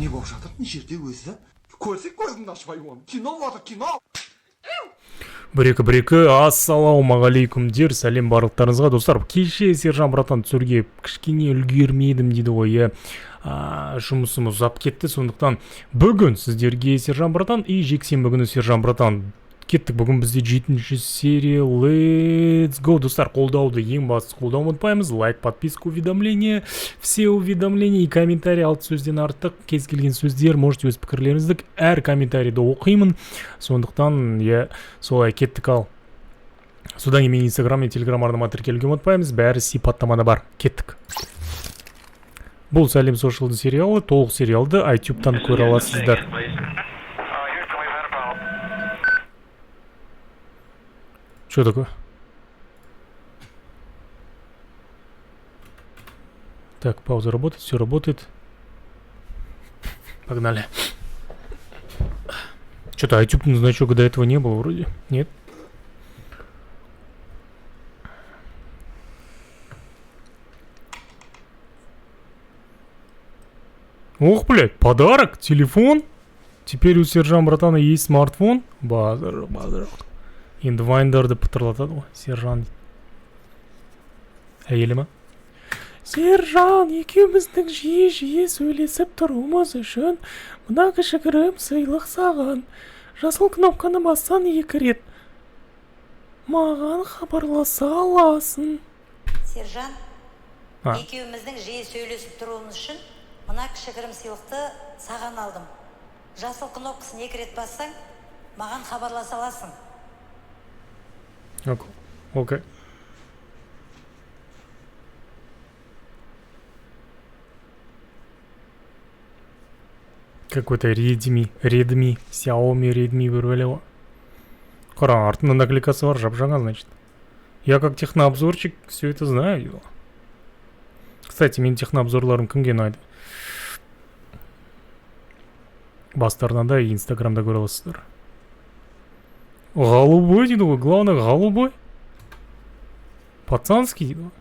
не болып жатыр мына жерде өзі? Көрсек көзіңді ашпай оны. Кино болды, кино. Бір екі ассалаумағалейкум дер сәлем барлықтарыңызға достар. Кеше Сержан братан түсірге кішкене үлгермедім дейді ғой, жұмысым ұзап кетті, сондықтан бүгін сіздерге Сержан братан и жексенбі күні Сержан братан кеттік. Бүгін бізде 7-ші серия. Let's go, достар. Қолдауды ең бастысы қолдау ұмытпаймыз. Лайк, подписка, уведомления, все уведомления и комментарий 6 сөзден артық. Кез келген сөздер, можете өз пікірлеріңізді әр комментарийді оқимын. Сондықтан солай кеттік ал. Содан кейін мен Инстаграм мен Телеграм арнама тіркелуге ұмытпаймыз. Бәрі сипаттамада бар. Кеттік. Бұл Сәлем Сошалды сериалы, толық сериалды iTube'тан көре аласыздар. Что такое? Так, пауза работает, все работает. Погнали. Что-то iTube's значок до этого не было вроде. Нет? Ох, блядь, подарок, телефон. Теперь у Сержан братана есть смартфон. Базар. Енді вайндарды пытырлатады ғой, Сержан дейді. Әйелі ма? Сержан, екеуміздің жиі сөйлесіп тұруымыз үшін мына кішігірім сыйлық саған. Жасыл кнопканы бассан 2 рет. Маған хабарласа аласың. Сержан, екеуміздің жиі сөйлесіп тұруымыз үшін мына кішігірім сыйлықты саған алдым. Жасыл кнопкасын 2 рет бассаң, маған хабарласа аласың. Окей. Какой-то Redmi, Xiaomi Redmi вырвали. Қара, артында наклейкасы бар, жап-жаңа, значит. Я как технообзорчик все это знаю. Кстати, мен технообзорларым кімге ұнайды? Бастарында и Инстаграмда көре аласыздар. Голубой дейді ғой, главное голубой. Пацанский дейді ғой.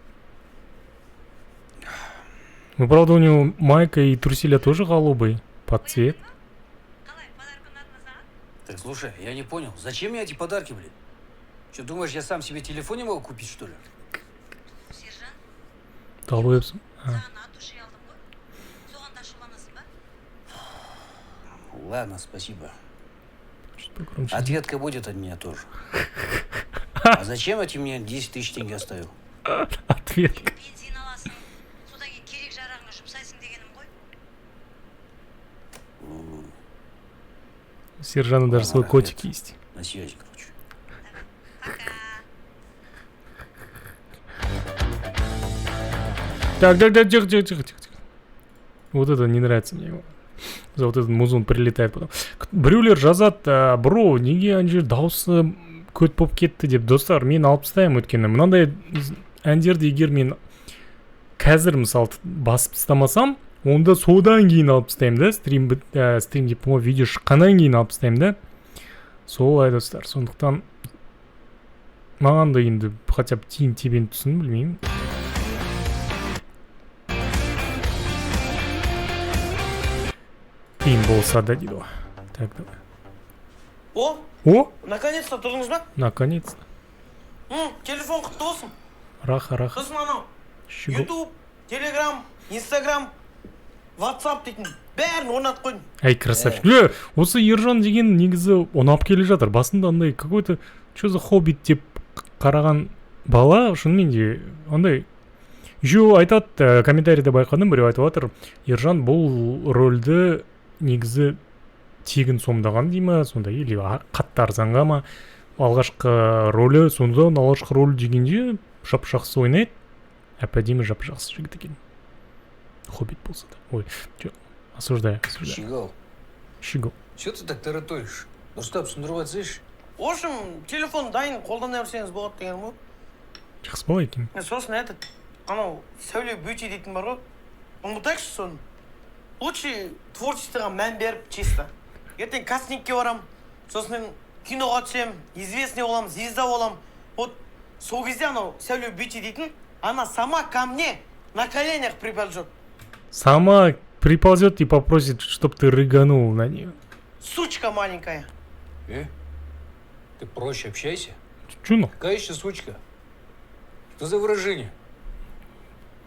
Ну, правда, у него майка и труселя тоже голубые. Под цвет. Так, слушай, я не понял, зачем мне эти подарки, блин? Что, думаешь, я сам себе телефон не могу купить, что ли? Талуепсің. Ладно, спасибо. Ответка будет от меня тоже. А зачем ты мне 10 тысяч тенге оставил? Ответка. У Сержана даже свой котик есть. На связи, короче. Так, тихо. Вот это не нравится мне. За вот этот музон прилетает потом. Брюлер жазады, бро, неге ана жер дауысы көт болып кетті деп. Достар, мен алып тастаймын өйткені. Мынандай әндерді егер мен қазір мысалы басып тастамасам, онда содан кейін алып тастаймын да. Стрим деп видео шыққаннан кейін алып тастаймын да. Солай достар. Сондықтан маған да енді хотя бы тиын тебен түсін білмеймін. Тиын болса да дейді ғой. Так, давай. О? Наконец-то тұрдыңыз ба? Наконец-то. Телефон құтты болсын. Раха. Сосын анау YouTube, Telegram, Instagram, WhatsApp дейтін бәрін орнатып қойдым. Әй, красавчик. Осы Ержан деген негізі ұнап келе жатыр. Басында андай какой-то что за хоббит деп қараған бала, шынымен де андай еще айтады, комментарийде байқадым, біреу айтып жатыр, Ержан бұл рөлді негізі тегін сомдаған дей ма, сонда или қатты арзанға ма. Алғашқы рөлі, сонда алғашқы рөл дегенде жап-жақсы ойнайды. Әп-әдемі жап-жақсы жігіт екен. Хоббит болса да. Ой, осуждаю. Щегол. Что ты так тараторишь? Дұрыстап түсіндіріп айтсайшы. В общем, телефон дайын, қолдана берсеңіз болады деген ғой. Жақсы бала екен. Сосын анау сәуле бөте дейтін бар ғой. Ұмытайықшы соны. Лучше творчествоға мән беріп чисто. Ертең кастингке барам, сосын киноға түсем, известный болам, звезда болам. Вот сол кезде анау сәуле бөте дейтін, она сама ко мне на коленях припадет. Сама приползет и попросит, чтоб ты рыганул на нее. Сучка маленькая. Ты проще общайся. Чё ну? Какая еще сучка? Что за выражение?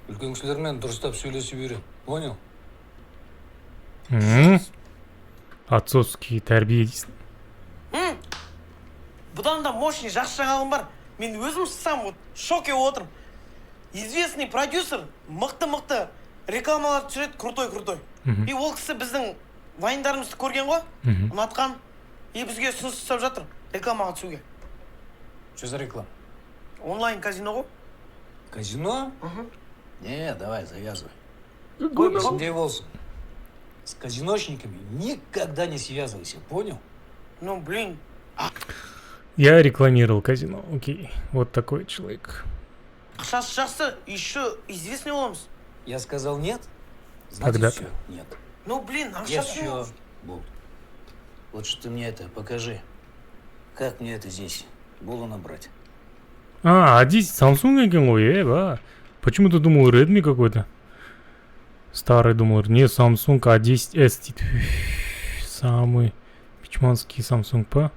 Үлкен кісілермен дұрыстап сөйлесе береді. Понял? Отцовский тәрбие дейсің. Бұдан да мощный жақсы жаңалығым бар. Мен өзім сам вот шоке отырмын. Известный продюсер мықты рекламалар түсіреді, крутой. И ол кісі біздің вайндарымызды көрген ғой, ұнатқан. И бізге ұсыныс жасап жатыр рекламаға түсуге. Что за реклама? Онлайн казино ғой. Казино? Не, давай, завязывай. Есіңде болсын. С казиношниками никогда не связывайся, понял? Ну, блин. Я рекламировал казино. Окей. Вот такой человек. Ақшасы жақсы, еще известный боламыз. Я сказал нет? Значит, Когда-то. все, нет. Ну, блин, Я ақшасы все, Бул. Вот что ты мне это покажи. Как мне это здесь Булу набрать? А 10 Samsung екен ғой, ба. Почему-то думал Redmi какой-то. Старый думал, не Samsung, а 10S. дейді. Самый пичманский Samsung, па.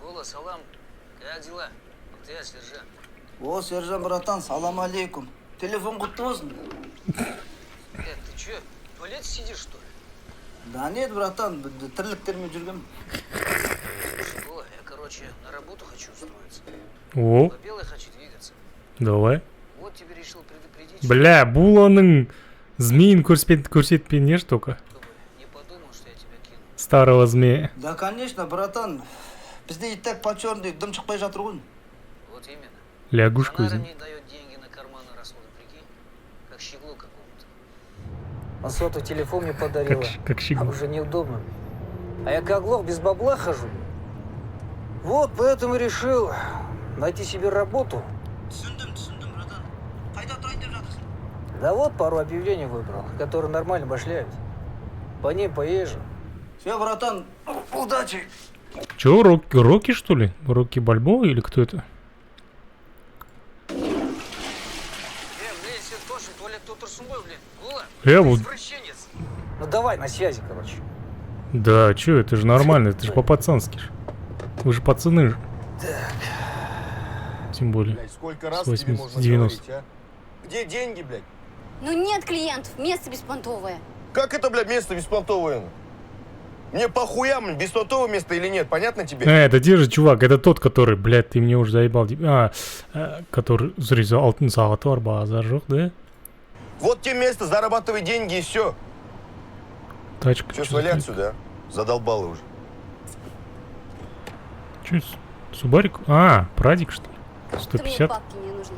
Була, салам. Как дела? Где сержант? О, сержант, братан, салам алейкум. Телефон құтты болсын. Ты че, в туалете сидишь, что ли? Да нет, братан, тірліктермен жүргем. Була, я, короче, на работу хочу устроиться. О, По белой хочу двигаться. давай. Вот тебе решил предупредить, Бля, Буланың змеин көрсетпей не штука. чтобы не подумал, что я тебя кину. Старого змея. Да, конечно, братан. Бізде иттек по черный дым шықпай жатыр ғой. Вот именно. Лягушку Жанара из... мне дает деньги на карманные расходы, прикинь? Как щеглу какому-то. А сотовый телефон мне подарила. Как щеглу. Уже неудобно. А я как лох без бабла хожу. Вот поэтому решил найти себе работу. Түсіндім, братан. Қайда тұрайын деп жатырсың? Да вот пару объявлений выбрал, которые нормально башляют. По ним поезжу. Все, братан, удачи. Чё, Рокки, что ли? Рокки Бальбоа или кто это? Блин, сен тоже туалет тут сумбой, блин. Була, Вот. извращенец. Ну давай, на связи, короче. Да, чё, это же нормально, это же по-пацански ж. Вы же пацаны же. Тем более. Блядь, сколько раз С тебе 80, можно 90. говорить, а? Где деньги, блядь? Ну нет клиентов, место беспонтовое. Как это, блядь, место беспонтовое? Мне похуям, беспонтовое место или нет, понятно тебе? Это те же, чувак, это тот, который, блядь, ты мне уже заебал. Который, смотри, за алтын сағаты бар, базар жоқ, да? Вот тебе место, зарабатывай деньги и все. Тачка. Че, свали отсюда, а? Задолбало уже. Чё, Субарик? А, Прадик, что ли? Ты мне 150. бабки не нужны.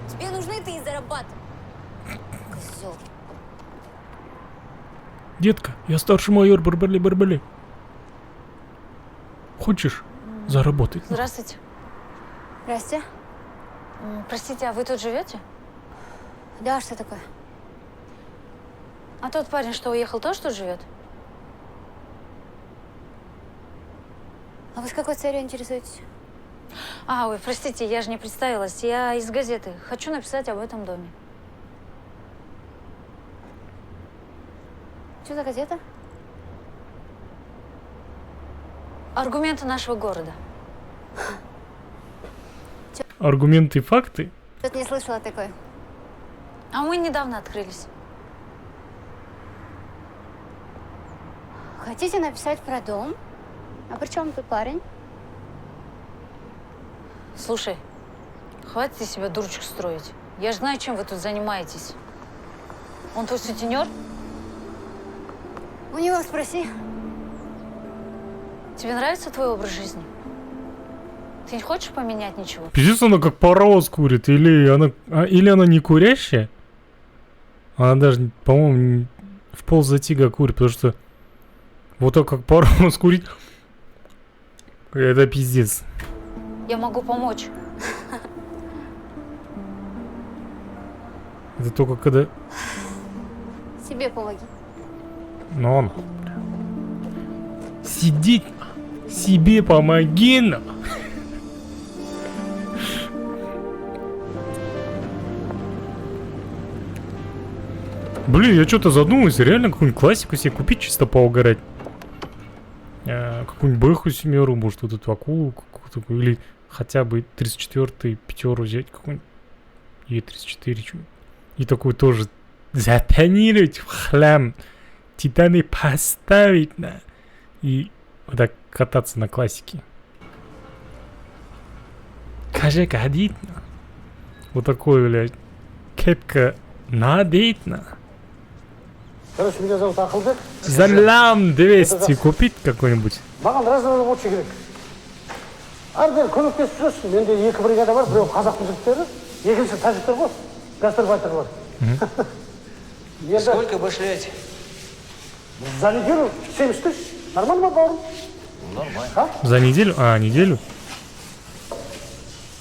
Тебе нужны, ты и зарабатывай. Козёл. Детка, я старший майор Барбали. Хочешь заработать? Здравствуйте. Здрасте. Простите, а вы тут живете? Да, что такое? А тот парень, что уехал, тоже тут живет? А вы с какой целью интересуетесь? А, ой, простите, я же не представилась. Я из газеты. Хочу написать об этом доме. Что за газета? Аргументы нашего города. Аргументы и факты? Что-то не слышала такой. А мы недавно открылись. Хотите написать про дом? А при чем тут парень? Слушай, хватит из себя дурочку строить. Я же знаю, чем вы тут занимаетесь. Он твой сутенер? У него спроси. Тебе нравится твой образ жизни? Ты не хочешь поменять ничего? Пиздец, она как паровоз курит. Или она не курящая? Она даже, по-моему, в ползатига курит, потому что вот так как паровоз курить, это пиздец. Я могу помочь. Это только когда... Себе помоги. Но он... Сидеть... Себе помоги, на. Блин, я что-то задумался, реально какую-нибудь классику себе купить, чисто поугарать. Какую-нибудь Бэху семеру, может, вот эту акулу какую-то, или хотя бы 34-й пятеру взять какую-нибудь. Е34, что-нибудь. И такую тоже затонировать в хлам. Титаны поставить на. И вот так кататься на классике. Каже гадит на. Вот такой, блядь. Кепка надеть на. Короче, меня зовут Ахылбек. За лям 200 купить какой-нибудь. Маған разнорабочий керек. Әрбір көмектесіп жүрсің. Менде 2 бригада бар. Біреу қазақтың жігіттері, екіншісі тәжіктер ғой. Гастарбайтер бар. Сколько башляете? За неделю 70 тысяч. Нормально, бауырым? Нормально. За неделю? А, неделю?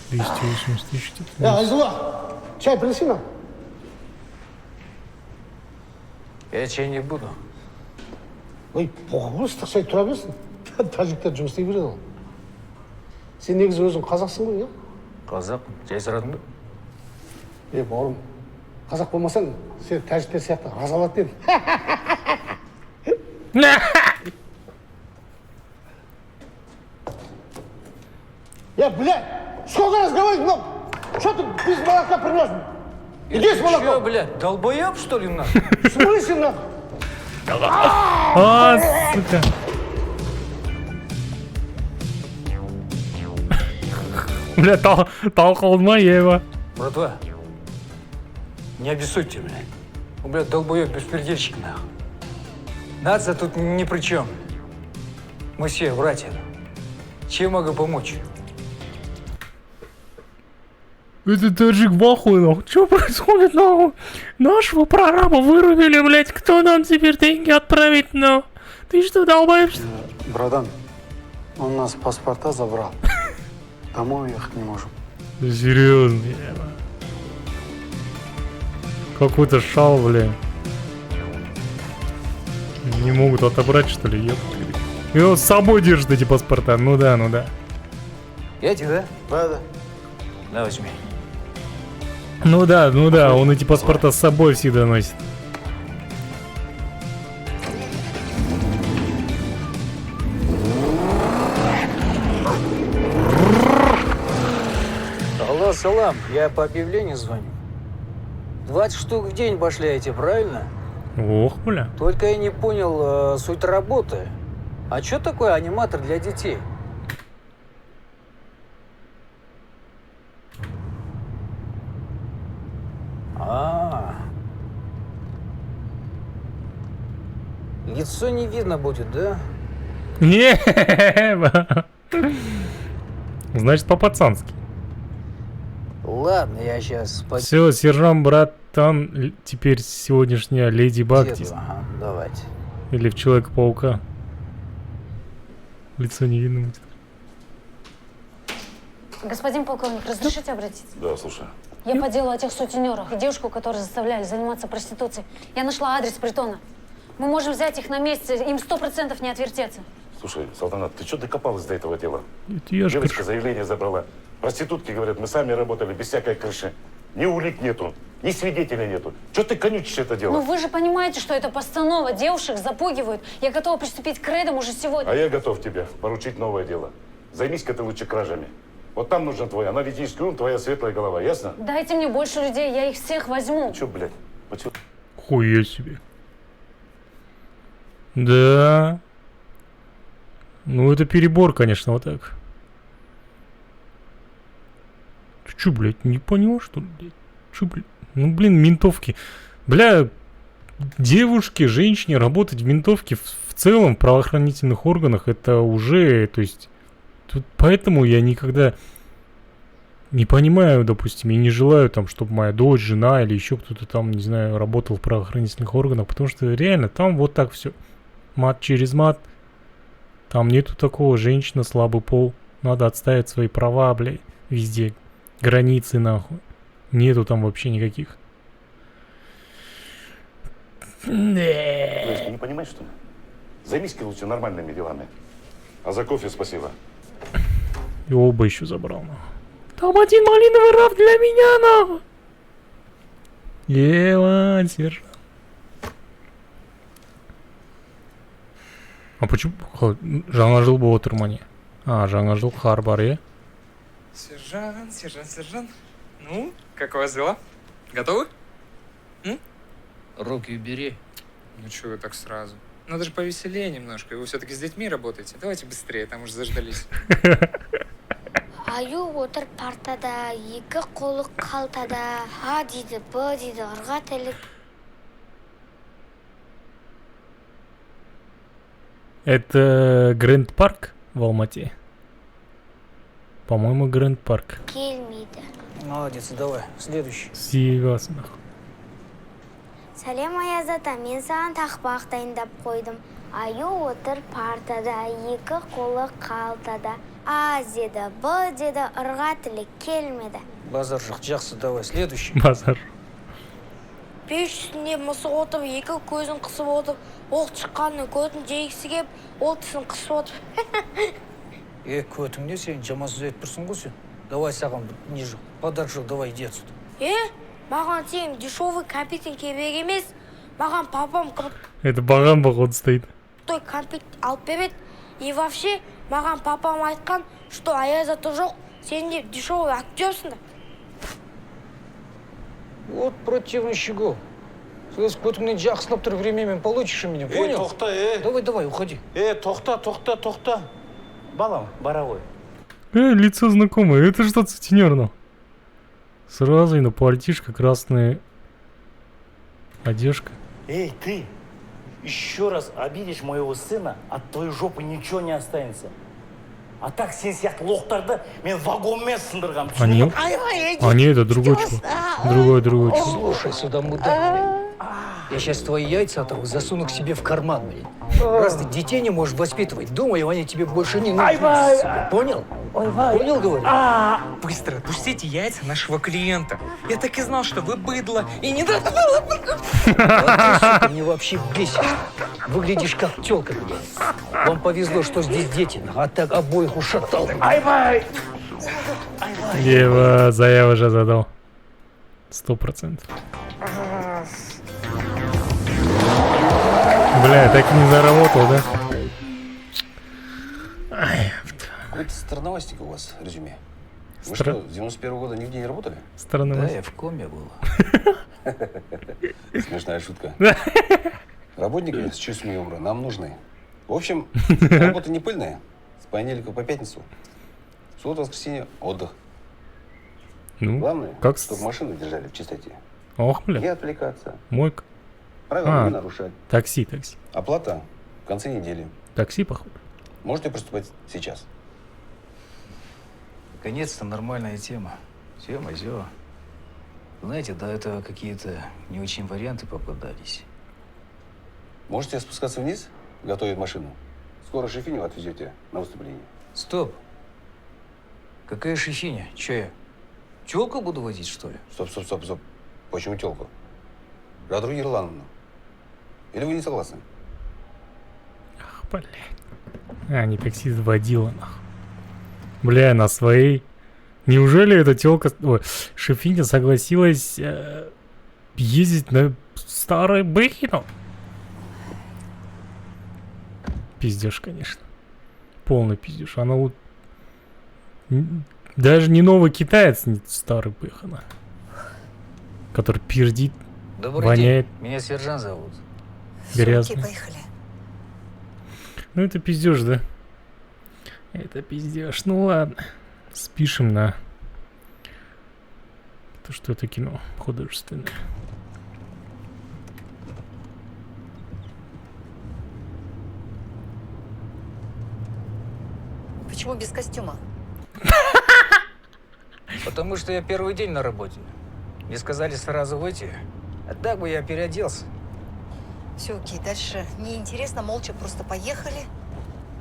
280 тысяч. Айзула, чай принеси нам. Я чай не буду. Ой, бұғы ыстық шай тұра берсін. Тәжіктер жұмыс істей береді ол. Сен негізі өзің қазақсың ғой, иә? Қазақ, жай сұрадың ба? Бауырым, қазақ болмасаң, сен тәжіктер сияқты азалат дедім. Блядь, сколько раз говорить, но что ты без молока принес? Иди с молоком. Чё, блядь, долбоёб, что ли, нахуй? В смысле, нахуй? А, сука. Бля, толкалма я его. Братва, не обессудьте, блядь. Блядь, долбоёб, беспредельщик, нахуй. Нация тут ни при чем. Мы все братья. Чем могу помочь? Это таджик в ахуе, нахуй. Что происходит, нахуй? Нашего прораба вырубили, блядь. Кто нам теперь деньги отправить, нахуй? Ты что, долбаешься? Братан, он нас паспорта забрал. Домой уехать не можем. Серьезно, еба. Какой-то шал, бля. Не могут отобрать, что ли, ебать. И он с собой держит эти паспорта. Ну да, ну да. Эти, да? Да. На, возьми. Ну да, он эти паспорта с собой всегда носит. Алло, салам, я по объявлению звоню. 20 штук в день башляете, правильно? Ох, бля. Только я не понял суть работы. А что такое аниматор для детей? Лицо не видно будет, да? Не. Значит, по-пацански. Ладно, я сейчас... Все, сержант, братан, теперь сегодняшняя Леди Баг. Ага, давайте. Или в Человека-паука. Лицо не видно будет. Господин полковник, разрешите обратиться? Да, слушай. Я по делу о тех сутенерах и девушку, которую заставляли заниматься проституцией. Я нашла адрес притона. Мы можем взять их на месте, им 100% не отвертеться. Слушай, Салтанат, ты что докопалась до этого дела? Я Девочка заявление забрала. Проститутки говорят, мы сами работали без всякой крыши. Ни улик нету, ни свидетеля нету. Что ты конючишь это дело? Ну вы же понимаете, что это постанова. Девушек запугивают. Я готова приступить к рейдам уже сегодня. А я готов тебе поручить новое дело. Займись-ка ты лучше кражами. Вот там нужен твой аналитический ум, твоя светлая голова, ясно? Дайте мне больше людей, я их всех возьму. Че, блядь? Хуя себе. Да. Ну, это перебор, конечно, вот так. Ты чё, блядь, не понял, что ли, блядь? Чё, блядь? Ну, блин, ментовки. Бля, девушке, женщине работать в ментовке в целом в правоохранительных органах, это уже, то есть... Тут поэтому я никогда не понимаю, допустим, и не желаю там, чтобы моя дочь, жена или еще кто-то там, не знаю, работал в правоохранительных органах, потому что реально там вот так все. Мат через мат. Там нету такого, женщина, слабый пол. Надо отставить свои права, блядь, везде. Границы, нахуй. Нету там вообще никаких. Ты не понимаешь, что ли? Займись-ка лучше нормальными делами. А за кофе спасибо. И оба еще забрал, нахуй. Там один малиновый раф для меня, нахуй. Ебать, сержант. А почему? Жаңа жыл болып отыр ма не? А, жаңа жыл қар бар, е? Сержант. Ну, как у вас дела? Готовы? Руки убери. Ну чего вы так сразу? Надо же повеселее немножко. Вы все-таки с детьми работаете. Давайте быстрее, там уже заждались. Аю отыр партада, екі қолы қалтада, А дейді, Б дейді, ырға тіліп. Это Грэнд Парк в Алмате? По-моему, Грэнд Парк. Келмейді. Молодец, давай, следующий. Сигасын. Сәлем Аяз ата, мен саған тақпақ дайындап қойдым. Аю отыр партада, екі қолы қалтада, А деді, Б деді, ырға тілі келмеді. Базар жоқ, жақсы, давай, следующий. Базар. Пеш үстінде мысық отыр, екі көзін қысып отыр, оқ шыққанның көтін жегісі кеп, ол тісін қысып отыр. Көтің не, сен жаман сөз айтып тұрсың ғой сен. Давай саған не жоқ, подарок жоқ, давай иди отсюда. Маған сен дешевый кәмпиттің керек емес, маған папам Это баған походу стоит. той кәмпит алып береді. И вообще, маған папам айтқан, что Аяз ата жоқ, сен де дешевый актерсың да. Вот противный щегол. Сөз көтіңнен жақсылап тұрып времямен получишь у меня, понял? тоқта, Давай, уходи. тоқта. Балам, боровой. Лицо знакомое. Это что, сутенер, ну? Сразу и на пальтишко красная одежка. Эй, ты! Еще раз обидишь моего сына, от твоей жопы ничего не останется. А так сен сияқты лоқтарды мен вагонмен сындырғам. А не, это другой чувак. Другой чувак. Слушай сюда, мудак. Я сейчас твои яйца оторву, засуну к себе в карман, блин. Раз ты детей не можешь воспитывать, думаю, они тебе больше не нужны. Понял? Понял, говорю? Быстро отпустите яйца нашего клиента. Я так и знал, что вы быдло. И не надо было... Ты мне вообще бесишь. Выглядишь как тёлка, блядь. Вам повезло, что здесь дети, а так обоих ушатал. Ева, заяву уже задал. 100%. Бля, так и не заработал, да? Какой-то странновастик у вас резюме. Вы что, с 91-го года нигде не работали? Странновастик. Да, я в коме был. Смешная шутка. Работники с чувством юмора нам нужны. В общем, работа не пыльная. С понедельника по пятницу. В субботу-воскресенье отдых. Ну, главное, как чтобы машину держали в чистоте. Ох, бля. Не отвлекаться. Мойка. Правила не нарушать. Такси. Оплата в конце недели. Такси, походу. Можете приступать сейчас. Наконец-то нормальная тема. Тема. Знаете, до этого какие-то не очень варианты попадались. Можете спускаться вниз, готовить машину. Скоро шефиню отвезете на выступление. Стоп. Какая шефиня? Че я? Тёлку буду возить, что ли? Стоп. Почему тёлку? Радру Ерлановну. Или вы не согласны? Ах, блядь. А, не таксист, водила, нахуй. Бля, на своей. Неужели эта тёлка... Ой, шефиня согласилась ездить на старой Бэхину? Пиздеж, конечно. Полный пиздеж. Она вот... Даже не новый китаец, не старый Бэхина. Который пердит, воняет. День. Меня сержант зовут. Грязный. Поехали. Ну это пиздеж, да? Это пиздеж. Ну ладно. Спишем на то, что это кино художественное. Почему без костюма? Потому что я первый день на работе. Мне сказали сразу выйти. А так бы я переоделся. Все, окей, дальше неинтересно, молча просто поехали.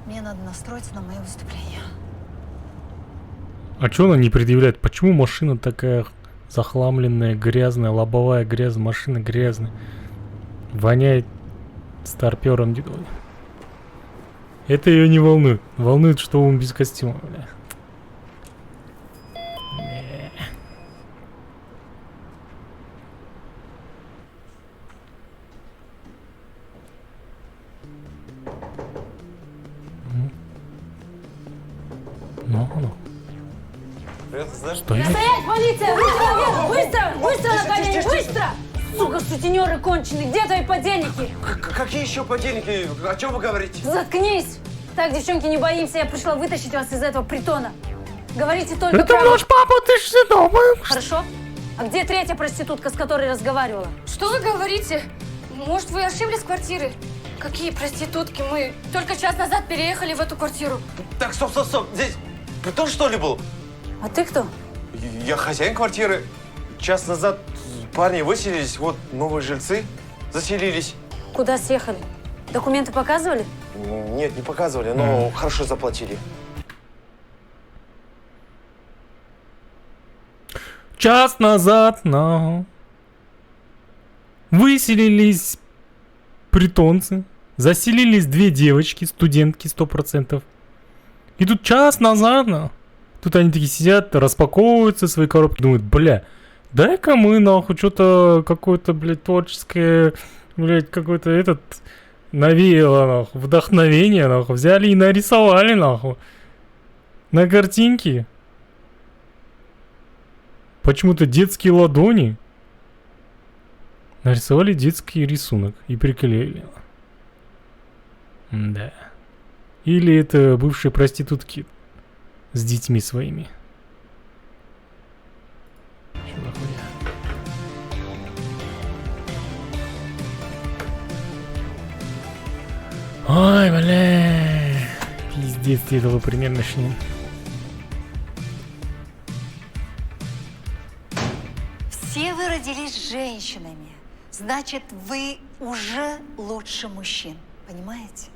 Мне надо настроиться на мое выступление. А чё она не предъявляет? Почему машина такая захламленная, грязная, лобовая грязная, машина грязная? Воняет старпёром дедой. Это ее не волнует. Волнует, что он без костюма, бля. Стоит. Стоять, полиция! Быстро, вверх! Быстро! Быстро на колени! Быстро! Сука, сутенеры конченые! Где твои подельники? Какие еще подельники? О чем вы говорите? Заткнись! Так, девчонки, не боимся, я пришла вытащить вас из этого притона. Говорите только Это правду. наш папа, ты что думаешь? Хорошо. А где третья проститутка, с которой разговаривала? Что вы говорите? Может, вы ошиблись квартиры? Какие проститутки? Мы только час назад переехали в эту квартиру. Так, стоп. Здесь притон, что ли, был? А ты кто? Я хозяин квартиры. Час назад парни выселились, вот новые жильцы заселились. Куда съехали? Документы показывали? Нет, не показывали, но хорошо заплатили. Час назад выселились притонцы, заселились 2 девочки, студентки 100%. И тут час назад, тут они такие сидят, распаковываются свои коробки, думают, бля, дай-ка мы, нахуй, что-то какое-то, блядь, творческое, блядь, какой-то навеяло, нахуй, вдохновение, нахуй, взяли и нарисовали, нахуй, на картинке. Почему-то детские ладони. Нарисовали детский рисунок и приклеили. Да. Или это бывшие проститутки с детьми своими. Что за хуйня? Ой, бля. Пиздец, этого примерно шли. Все вы родились женщинами. Значит, вы уже лучше мужчин. Понимаете?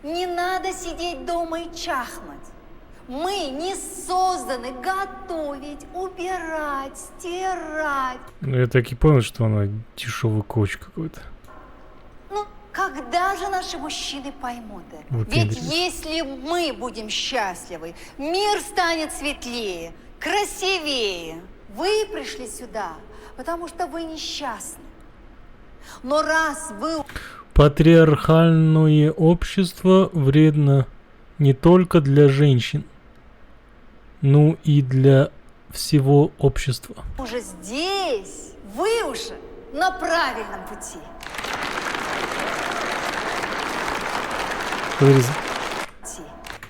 Не надо сидеть дома и чахнуть. Мы не созданы готовить, убирать, стирать. Ну, я так и понял, что она дешевый коуч какой-то. Ну, когда же наши мужчины поймут это? Вот Ведь именно. если мы будем счастливы, мир станет светлее, красивее. Вы пришли сюда, потому что вы несчастны. Но раз вы... Патриархальное общество вредно не только для женщин, но и для всего общества. уже здесь, вы уже на правильном пути. Смотрите.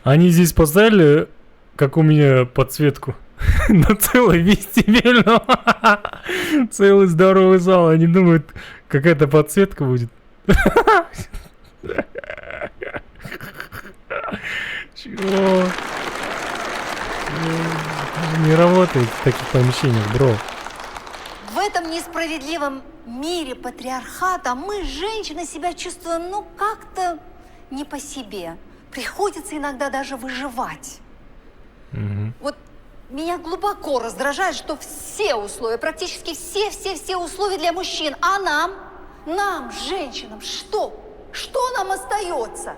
Они здесь поставили, как у меня, подсветку на целый вестибюль. Целый здоровый зал. Они думают, какая-то подсветка будет. Чего? Не работает в таких помещениях, бро. В этом несправедливом мире патриархата мы, женщины, себя чувствуем, ну, как-то не по себе. Приходится иногда даже выживать. Вот меня глубоко раздражает, что все условия, практически все условия для мужчин. А нам, женщинам, что? Что нам остается?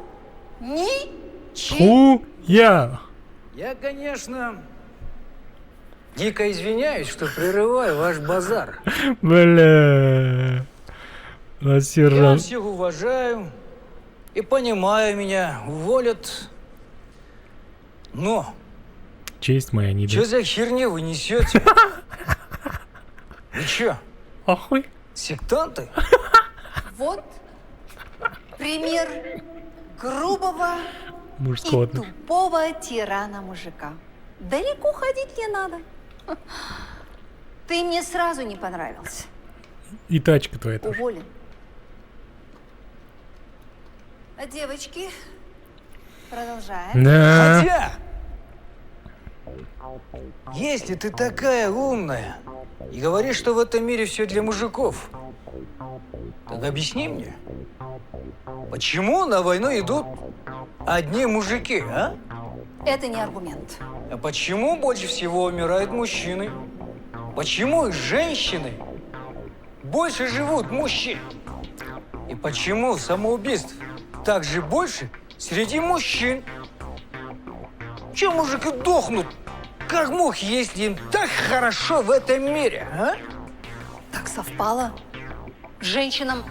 Ничего. Я, конечно, дико извиняюсь, что прерываю ваш базар. бля. А Я сержант. всех уважаю и понимаю меня, уволят. Но Честь моя не что за херню вы несете? Вы чё? Охуй. Сектанты? Вот пример грубого Мужского и отношения. тупого тирана-мужика. Далеко ходить не надо. Ты мне сразу не понравился. И тачка твоя тоже. Уволен. А девочки, продолжаем. Да. Хотя, если ты такая умная и говоришь, что в этом мире все для мужиков, так объясни мне, почему на войну идут одни мужики, а? Это не аргумент. А почему больше всего умирают мужчины? Почему женщины больше живут мужчин? И почему самоубийств также больше среди мужчин? Чего мужики дохнут, как мухи, если им так хорошо в этом мире, а? Так совпало. Женщинам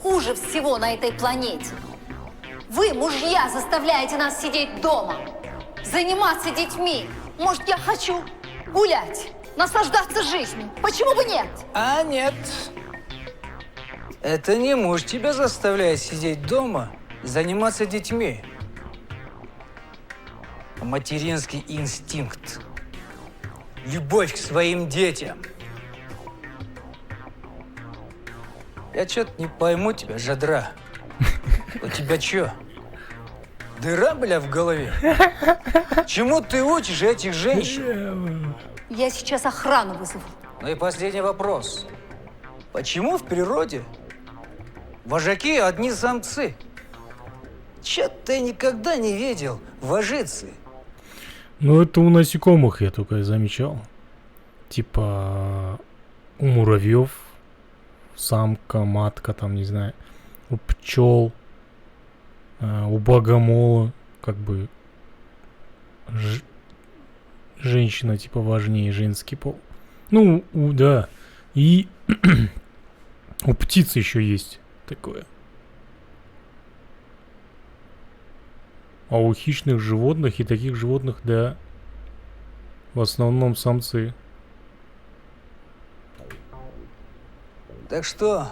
хуже всего на этой планете. Вы, мужья, заставляете нас сидеть дома. заниматься детьми. Может, я хочу гулять, наслаждаться жизнью. Почему бы нет? А нет. Это не муж тебя заставляет сидеть дома и заниматься детьми. А материнский инстинкт. Любовь к своим детям. Я что-то не пойму тебя, Жадра. У тебя что? Дыра, бля, в голове? Чему ты учишь этих женщин? Я сейчас охрану вызову. Ну и последний вопрос. Почему в природе вожаки одни самцы? Чё-то я никогда не видел вожицы. Ну, это у насекомых я только замечал. Типа у муравьев самка, матка, там, не знаю, у пчел, у богомола, как бы женщина, типа, важнее женский пол. Ну, да. И у птиц еще есть такое. А у хищных животных и таких животных, да, в основном самцы. Так что?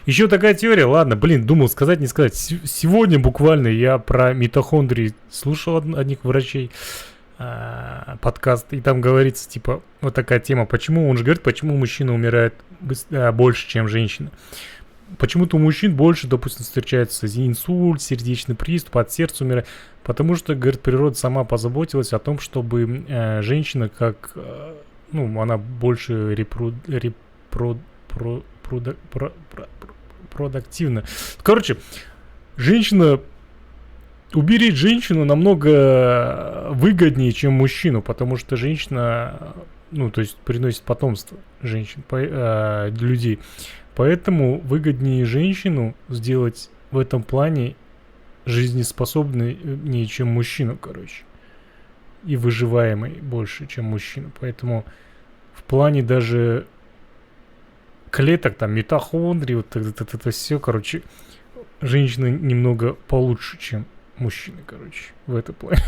Еще такая теория, ладно, блин, думал сказать, не сказать. Сегодня буквально я про митохондрии слушал одних врачей подкаст, и там говорится, типа, вот такая тема, почему, он же говорит, почему мужчина умирает больше, чем женщина. Почему-то у мужчин больше, допустим, встречается инсульт, сердечный приступ, от сердца умирает. Потому что, говорит, природа сама позаботилась о том, чтобы женщина, как, ну, она больше продуктивна. Короче, женщина, уберечь женщину намного выгоднее, чем мужчину, потому что женщина, ну, то есть приносит потомство женщин, людей. Поэтому выгоднее женщину сделать в этом плане жизнеспособнее, чем мужчину, короче. И выживаемой больше, чем мужчина. Поэтому в плане даже клеток, там, митохондрий, вот это все, короче, женщина немного получше, чем мужчина, короче, в этом плане.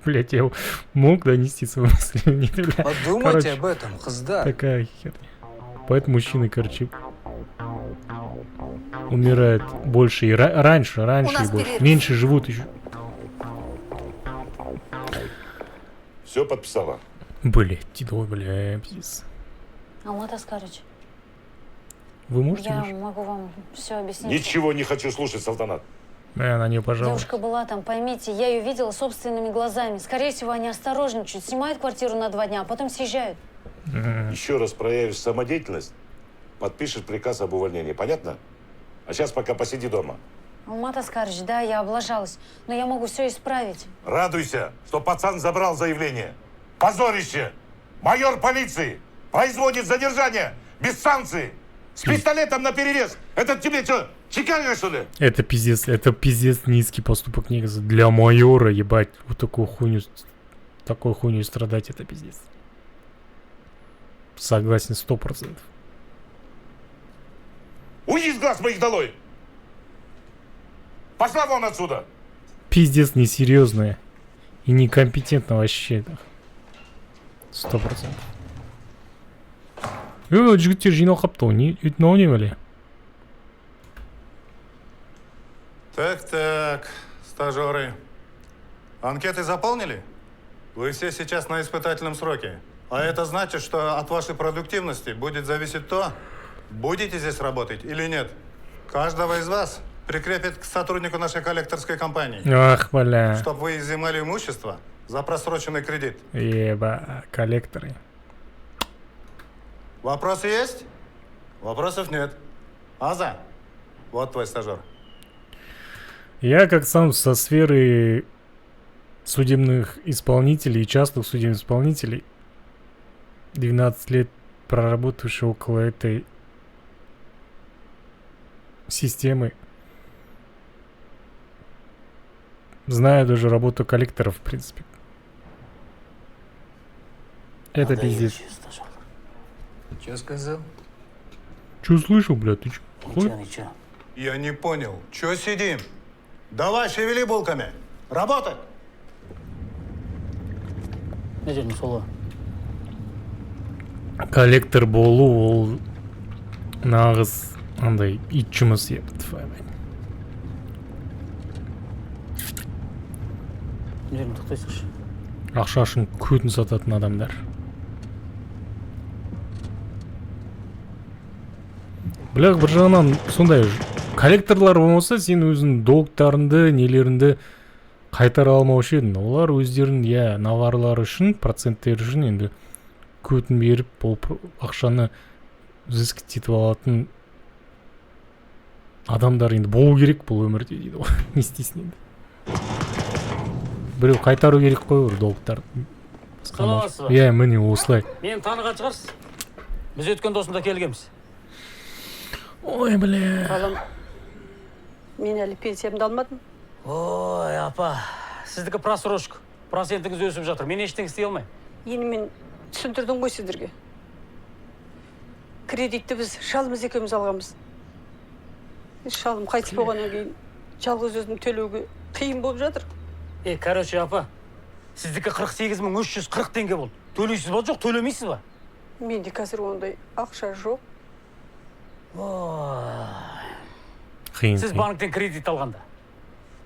Блять, я мог донести свою мысль? Подумайте об этом, Хаздар. Такая херня. Поэтому мужчины, короче, умирают больше и раньше и больше. Меньше живут еще. Все подписала? Блять, пиздец. Алмат Аскарович, вы можете? я могу вам все объяснить. Ничего не хочу слушать, Салтанат. На нее, пожалуйста. Девушка была там, поймите, я ее видела собственными глазами. Скорее всего, они осторожничают, снимают квартиру на 2 дня, а потом съезжают. Еще раз проявишь самодеятельность, подпишешь приказ об увольнении. Понятно? А сейчас пока посиди дома. Алмат Аскарович, да, я облажалась, но я могу все исправить. Радуйся, что пацан забрал заявление. Позорище! Майор полиции производит задержание без санкций, с пистолетом наперевес. Это тебе что, чекально, что ли? Это пиздец низкий поступок негаза. Для майора, ебать, вот такую хуйню страдать, это пиздец. Согласен 100%. Уйди с глаз моих долой! Пошла вон отсюда! Пиздец несерьезная и некомпетентно вообще. 100%. Жігіттер жиналқапты, не немене? Так, стажеры. Анкеты заполнили? Вы все сейчас на испытательном сроке. А это значит, что от вашей продуктивности будет зависеть то, будете здесь работать или нет. Каждого из вас прикрепят к сотруднику нашей коллекторской компании. Ах, бля. Чтобы вы изъимали имущество за просроченный кредит. Еба, коллекторы. Вопросы есть? Вопросов нет. Аза, вот твой стажер. Я как сам со сферы судебных исполнителей и частных судебных исполнителей, 12 лет проработавший около этой системы, знаю даже работу коллекторов, в принципе. Это пиздец. Че сказал? Че слышал, блядь, ты че? Я не понял. Че сидим? Давай, шевели булками. Работать! не жердің солы. Коллектор болу ол нағыз андай ит жұмыс еді. Не жердің тоқтайсыңшы. Ақша үшін көтін сататын адамдар. Бірақ бір жағынан сондай коллекторлар болмаса, сен өзің долгтарыңды, нелеріңді қайтара алмаушы едің. Олар өздерін, наварлары үшін, проценттері үшін енді көтін беріп, бұл ақшаны зіск етіп алатын адамдар енді болу керек бұл өмірде дейді ғой. Не істейсің енді? Біреу қайтару керек қой бір долгтар. Саламатсыз ба? Міне осылай. Мен таныған шығарсыз. Біз өткен досында келгенбіз. Ой, бля. Балам, мен әлі пенсиямды алмадым. Ой, апа, сіздікі просрочка. Процентіңіз өсіп жатыр. Мен ештеңе істей алмаймын. Енді мен түсіндірдім ғой сіздерге. Кредитті біз шалымыз екеуміз алғанбыз. Шалым қайтыс болғаннан кейін жалғыз өзім төлеуге қиын болып жатыр. Короче, апа, сіздікі 48.340 теңге болды. Төлейсіз ба, жоқ, төлемейсіз ба? Менде қазір ондай ақша жоқ. Сіз банктен кредит алғанда,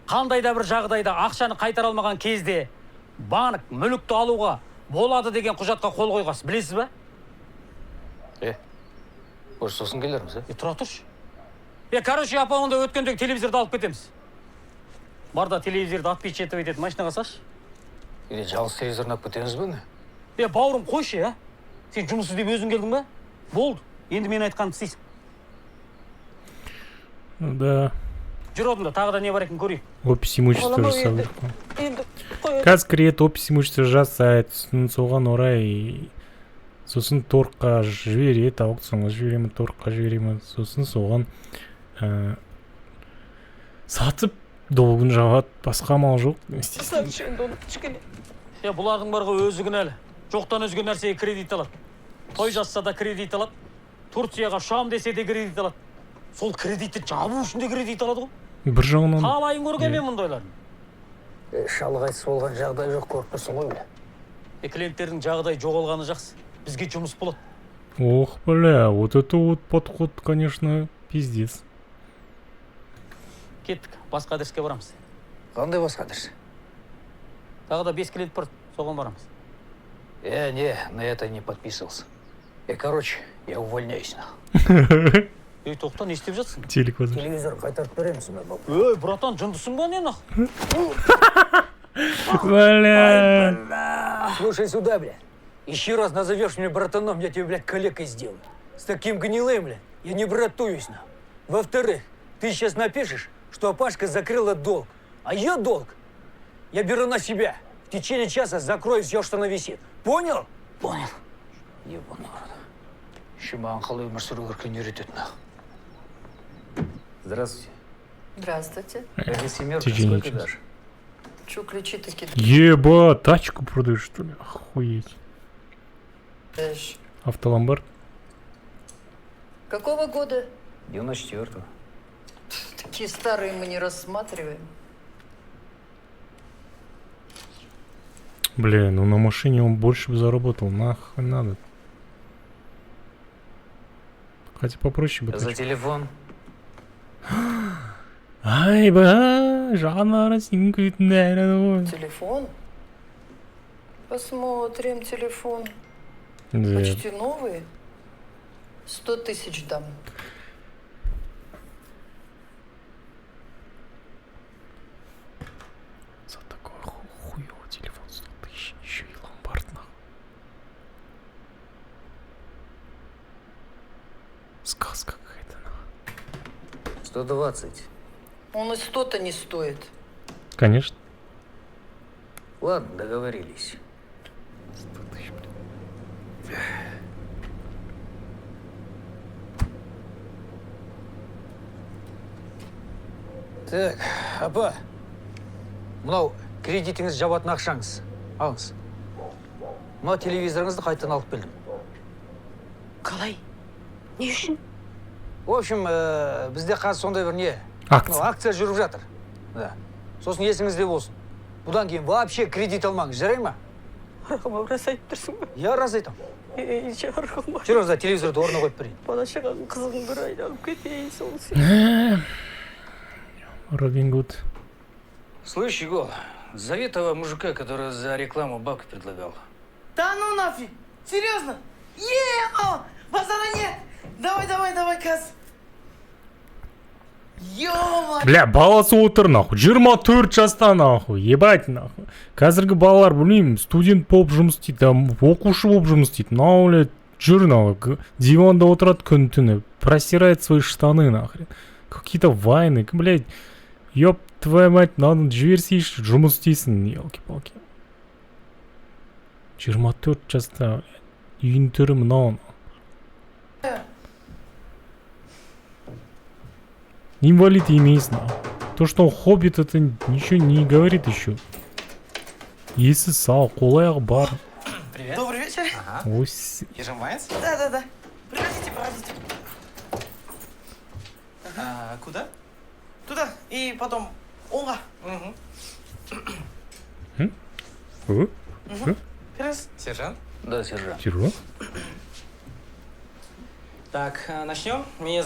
қандай да бір жағдайда ақшаны қайтара алмаған кезде банк мүлікті алуға болады деген құжатқа қол қойғансыз, білесіз ба? Сосын келерміз, тұра тұршы. Короче, апа, онда өткендегі телевизорды алып кетеміз. Барда телевизорды отпечатывать етіп машинаға саш. Жалғыз телевизорын алып кетеміз бе не? Бауырым, қойшы, сен жұмыс іздеп өзің келдің бе? Болды, енді мен айтқанымды істейсің. Да. Жүр орнында, тағы да не бар екен көрейік. Опись имущества жасайды. Қазір кіреді, опись имущества жасайды, соған орай сосын торққа жібереді, аукционға жіберемін, торққа жіберемін, сосын соған сатып долгын жауады, басқа амал жоқ. Бұлардың барға өзі кінәлі. Жоқтан өзге нәрсеге кредит алады. Той жасса да кредит алады. Турцияға шам десе де кредит алады. Сол кредитті жабу үшін де кредит алады ғой. Бір жағынан Қалайын көрген мен мұндайларын. Шалғайсыз болған жағдай жоқ, көріп тұрсың ғой біле. Клиенттердің жағдай жоғалғаны жақсы. Бізге жұмыс болады. Ох, бля, вот это вот подход, конечно, пиздец. Кеттік, басқа адреске барамыз. Қандай басқа адрес? Тағы да 5 клиент бар, соған барамыз. Не, на это не подписывался. Короче, я увольняюсь. Тоқта, не істеп жатсың? Телевизор қайтарып береміз. Братан, жындысың ба не нақ? Бля. Слушай сюда, бля. Еще раз назовешь меня братаном, я тебе, блядь, калекой сделаю. С таким гнилым, бля, я не братуюсь, на. Во-вторых, ты сейчас напишешь, что Пашка закрыла долг. А ее долг я беру на себя. В течение часа закрою все, что она висит. Понял? Понял. Ебаный рот. Еще маған қалай өмір сүру керектігін үйретеді, на. Здравствуйте. Здравствуйте. Сколько дашь? Че ключи такие? Еба, тачку продаешь, что ли? Охуеть. Автоломбард. Какого года? 94-го. Такие старые мы не рассматриваем. Бля, ну на машине он больше бы заработал, нахуй надо. Хотя попроще бы. За телефон. Ай, ба, жанара синкует, наверное. Телефон? Посмотрим телефон. Да. Почти новые. 100 тысяч дам. За такой хуёвый телефон 100 тысяч, еще и ломбард, нахуй. Сказка какая-то, нахуй. 120. Он и 100-то не стоит. Конечно. Ладно, договорились. 100 тысяч, блин. Так, апа, мынау кредитіңіз жабатын ақшаңыз. Алыңыз. Мынау телевизорыңызды қайтадан алып келдім. Қалай? Не үшін? В общем, бізде қазір сондай бір не? Акция жүріп жатыр. Да. Сосын есіңізде болсын. Бұдан кейін вообще кредит алмаңыз, жарай ма? Рахыма рас айтып тұрсың ба? Я раз айтам. Рахыма. Жүр за телевизорды орнына қойып берейін. Бала шағаның қызығын бір айналып кетейін сол сияқты. Робин Гуд. Слышь, Егор, зови того мужика, который за рекламу бабки предлагал. Да ну нафиг! Серьезно? Базара нет! Давай, Каз. Ё-моё! Бля, баласы отыр нахуй. 24 жаста нахуй. Ебать нахуй. Қазіргі балалар білмеймін, студент болып жұмыс істейді, там оқушы болып жұмыс істейді. Мынау, блядь, жүр нахуй. Диванда отырады күн-түні. Простирает свои штаны нахрен. Какие-то вайны, блядь. Ёб твою мать, надо жіберсейші, жұмыс істейсің, елки-палки. 24 жаста, үйін түрі мынау. Инвалид имейсің. То, что он хоббит, это ничего не говорит еще. Есі сау, қол-аяғы бар. Привет. Добрый вечер. Ага. Ось. Ежемаец? Да. Проходите. А куда? Туда и потом оңға. Раз. Сержант? Да, сержант. Сержант? Так, начнем. Меня...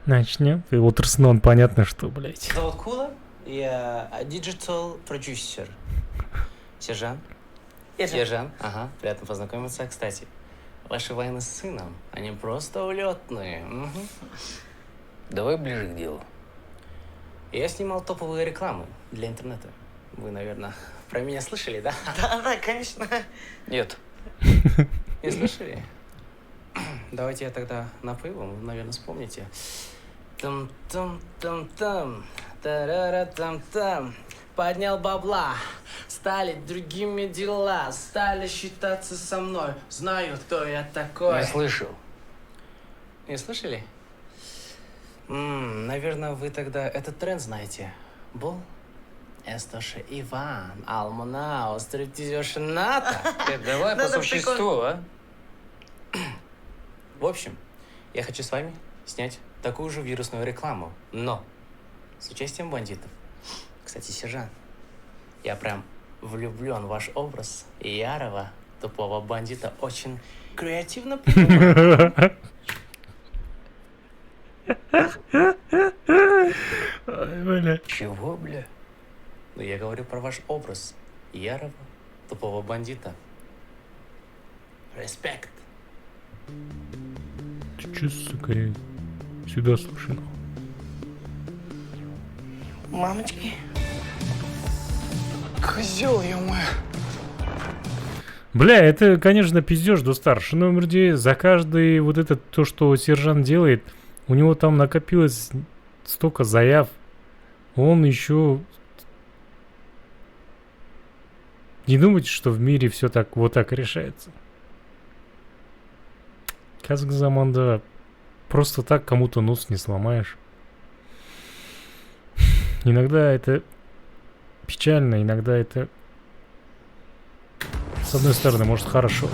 Начнем. Ты отырсынан понятно, что, блядь. зовут Кула. Я диджитал продюсер. Сержант? Сержант. Ага, приятно познакомиться. Кстати, ваши войны с сыном, они просто улетные. Угу. Давай ближе к делу. Я снимал топовые рекламы для интернета. Вы, наверное, про меня слышали, да? Да, конечно. Нет. Не слышали? Давайте я тогда напою, вы, наверное, вспомните. Там-там-там-там, тарара-там-там. Поднял бабла, стали другими дела, стали считаться со мной. Знаю, кто я такой. Не слышал. Не слышали? Наверное, вы тогда этот тренд знаете. Был? Эстоше Иван, Алманау, стриптизерша Ната. Давай по существу, а? В общем, я хочу с вами снять такую же вирусную рекламу, но с участием бандитов. Кстати, сержант, я прям влюблен в ваш образ ярого, тупого бандита. Очень креативно придуман. Чего, бля? Ну, я говорю про ваш образ ярого, тупого бандита. Респект. Ты чё, сука, сюда слушай. Мамочки. Козел, ё-моё. Бля, это, конечно, пиздеж до старшего номер. За каждый вот это, то, что сержант делает, у него там накопилось столько заяв. Он еще... Не думайте, что в мире все так вот так решается. Казак заманда. Просто так кому-то нос не сломаешь. Иногда это печально, иногда это... С одной стороны, может, хорошо.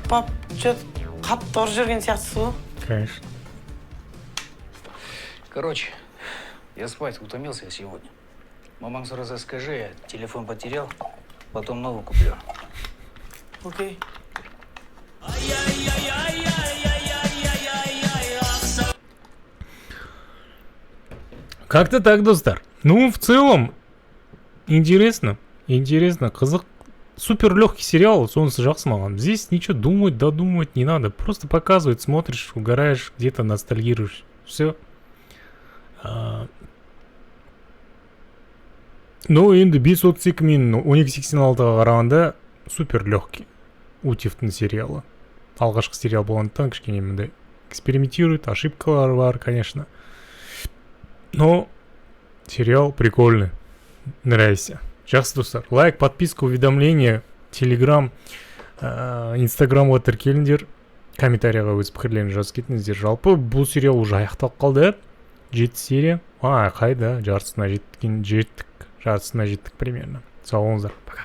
Пап, что-то қатты ұрып жүрген сияқтысыз ғой? Конечно. Короче, я спать утомился сегодня. Маман сразу скажи, я телефон потерял, потом новый куплю. Окей. Как-то так, достар. Ну, в целом, интересно. Интересно, қызық. Супер легкий сериал, солнце жақсы маған. Здесь ничего думать, додумывать не надо. Просто показывает, смотришь, угораешь, где-то ностальгируешь. Все. Ну, енді 5.32 мен 12.86-ға қарағанда супер легкий. Утевтің сериалы. Алғашқы сериал болғандықтан кішкене мындай экспериментирует, ошибкалар бар, конечно. Но сериал прикольный. Нравится. Жақсы достар. Лайк, подписка, уведомления, телеграм, инстаграмға тіркеліңдер. Комментарияға өз пікірлеріңізді жазып кетіңіздер. Жалпы бұл сериал уже аяқталып қалды. 7 серия. Қайда? Жартысына жеттік примерно. Сау болыңыздар. Пока.